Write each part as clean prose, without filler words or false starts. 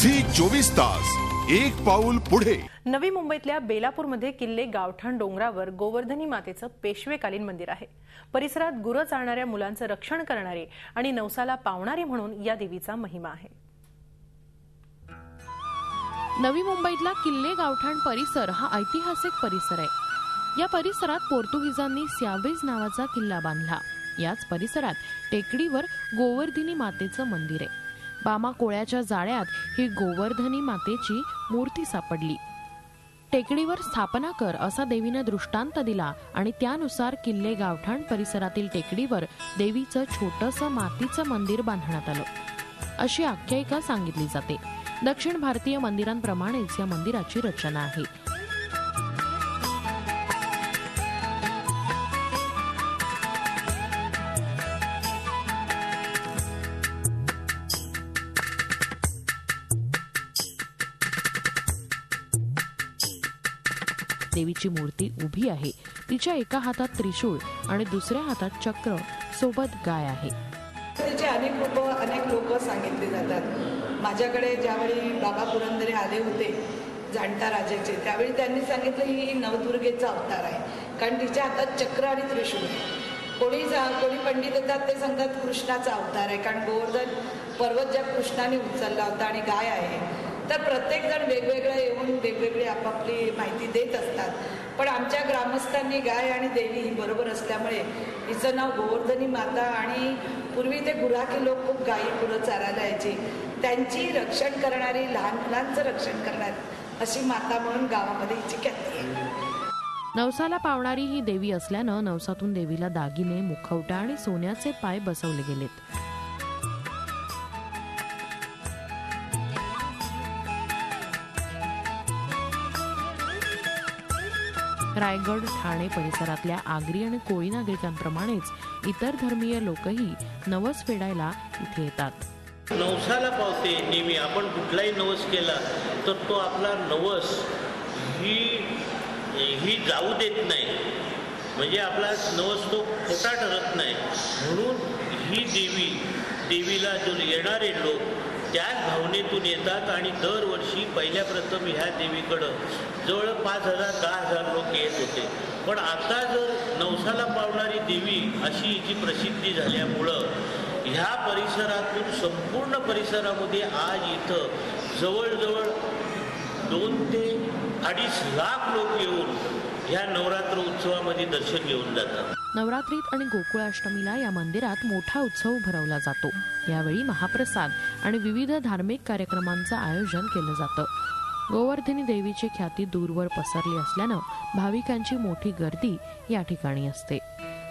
Zee 24 तास एक पाऊल पुढे। नवी मुंबईतल्या बेलापूरमध्ये किल्ले गावठाण डोंगरावर गोवर्धनी मातेचं पेशवेकालीन मंदिर आहे। परिसरात गुरं चालणाऱ्या मुलांचं रक्षण करणारी आणि नवसाला पावणारी म्हणून या देवीचा महिमा आहे। नवी मुंबईतला किल्ले गावठाण परिसर हा ऐतिहासिक परिसर आहे। या परिसरात पोर्तुगीजांनी स्यावेज नावाचा किल्ला बांधला। याच परिसरात टेकडीवर गोवर्धनी मातेचं मंदिर आहे। बामा कोळ्याच्या जाळ्यात ही गोवर्धनी मातेची मूर्ती सापडली। टेकडीवर स्थापना कर असा देवीने दृष्टांत दिला आणि त्यानुसार किल्ले गावठाण परिसरातील टेकडीवर देवीचं छोटंसं मातीचं मंदिर बांधण्यात आलं अशी आख्यायिका सांगितली जाते। दक्षिण भारतीय मंदिरांप्रमाणेच या मंदिराची रचना आहे। देवीची मूर्ती उभी आहे। तिच्या एका हातात त्रिशूळ आणि दुसऱ्या हातात चक्र सोबत गाय आहे। तिचे अनेक लोक सांगितले जातात। माझ्याकडे ज्यावेळी बाबा पुरंदरे आले होते जाणता राजाचे, त्यावेळी त्यांनी सांगितलं ही नवदुर्गेचा अवतार आहे, कारण तिच्या हातात चक्र आणि त्रिशूळ आहे। कोणी पंडित येतात ते सांगतात कृष्णाचा अवतार आहे, कारण गोवर्धन पर्वत ज्या कृष्णाने उचलला होता आणि गाय आहे। तर प्रत्येक जण वेगवेगळं येऊन वेगवेगळी आपापली माहिती देत असतात, पण आमच्या ग्रामस्थांनी गाय आणि देवी ही बरोबर असल्यामुळे हिचं नाव गोवर्धनी माता। आणि पूर्वी ते गुराखी लोक खूप गायी गुरं चारायला यायची, त्यांची रक्षण करणारी, लहान मुलांचं रक्षण करणारी अशी माता म्हणून गावामध्ये हिची ख्याती आहे। नवसाला पावणारी ही देवी असल्यानं नवसातून देवीला दागिने, मुखवटा आणि सोन्याचे पाय बसवले गेलेत। रायगड, ठाणे परिसरातल्या आगरी आणि कोळी नागरिकांप्रमाणेच इतर धर्मीय लोकही नवस फेडायला इथे येतात। नवसाला पावते नेहमी। आपण कुठलाही नवस केला तर तो आपला नवस ही जाऊ देत नाही, म्हणजे आपला नवस तो खोटा ठरत नाही। म्हणून ही देवीला जो येणारे लोक त्याच भावनेतून येतात आणि दरवर्षी पहिल्या प्रथम ह्या देवीकडं जवळ 5,000-10,000 लोक येत होते। पण आता जर नवसाला पावणारी देवी अशी हिची प्रसिद्धी झाल्यामुळं ह्या परिसरातून संपूर्ण परिसरामध्ये आज इथं जवळजवळ 2 ते 2.5 लाख लोक येऊन ह्या नवरात्र उत्सवामध्ये दर्शन घेऊन जातात। नवरात्रीत आणि गोकुळाष्टमीला या मंदिरात मोठा उत्सव भरवला जातो। यावेळी महाप्रसाद आणि विविध धार्मिक कार्यक्रमांचं आयोजन केलं जातं। गोवर्धनी देवीची ख्याती दूरवर पसरली असल्यानं भाविकांची मोठी गर्दी या ठिकाणी असते।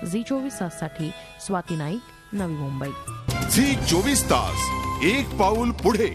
झी 24 ताससाठी स्वाती नाईक, नवी मुंबई। झी 24 तास एक पाऊल पुढे।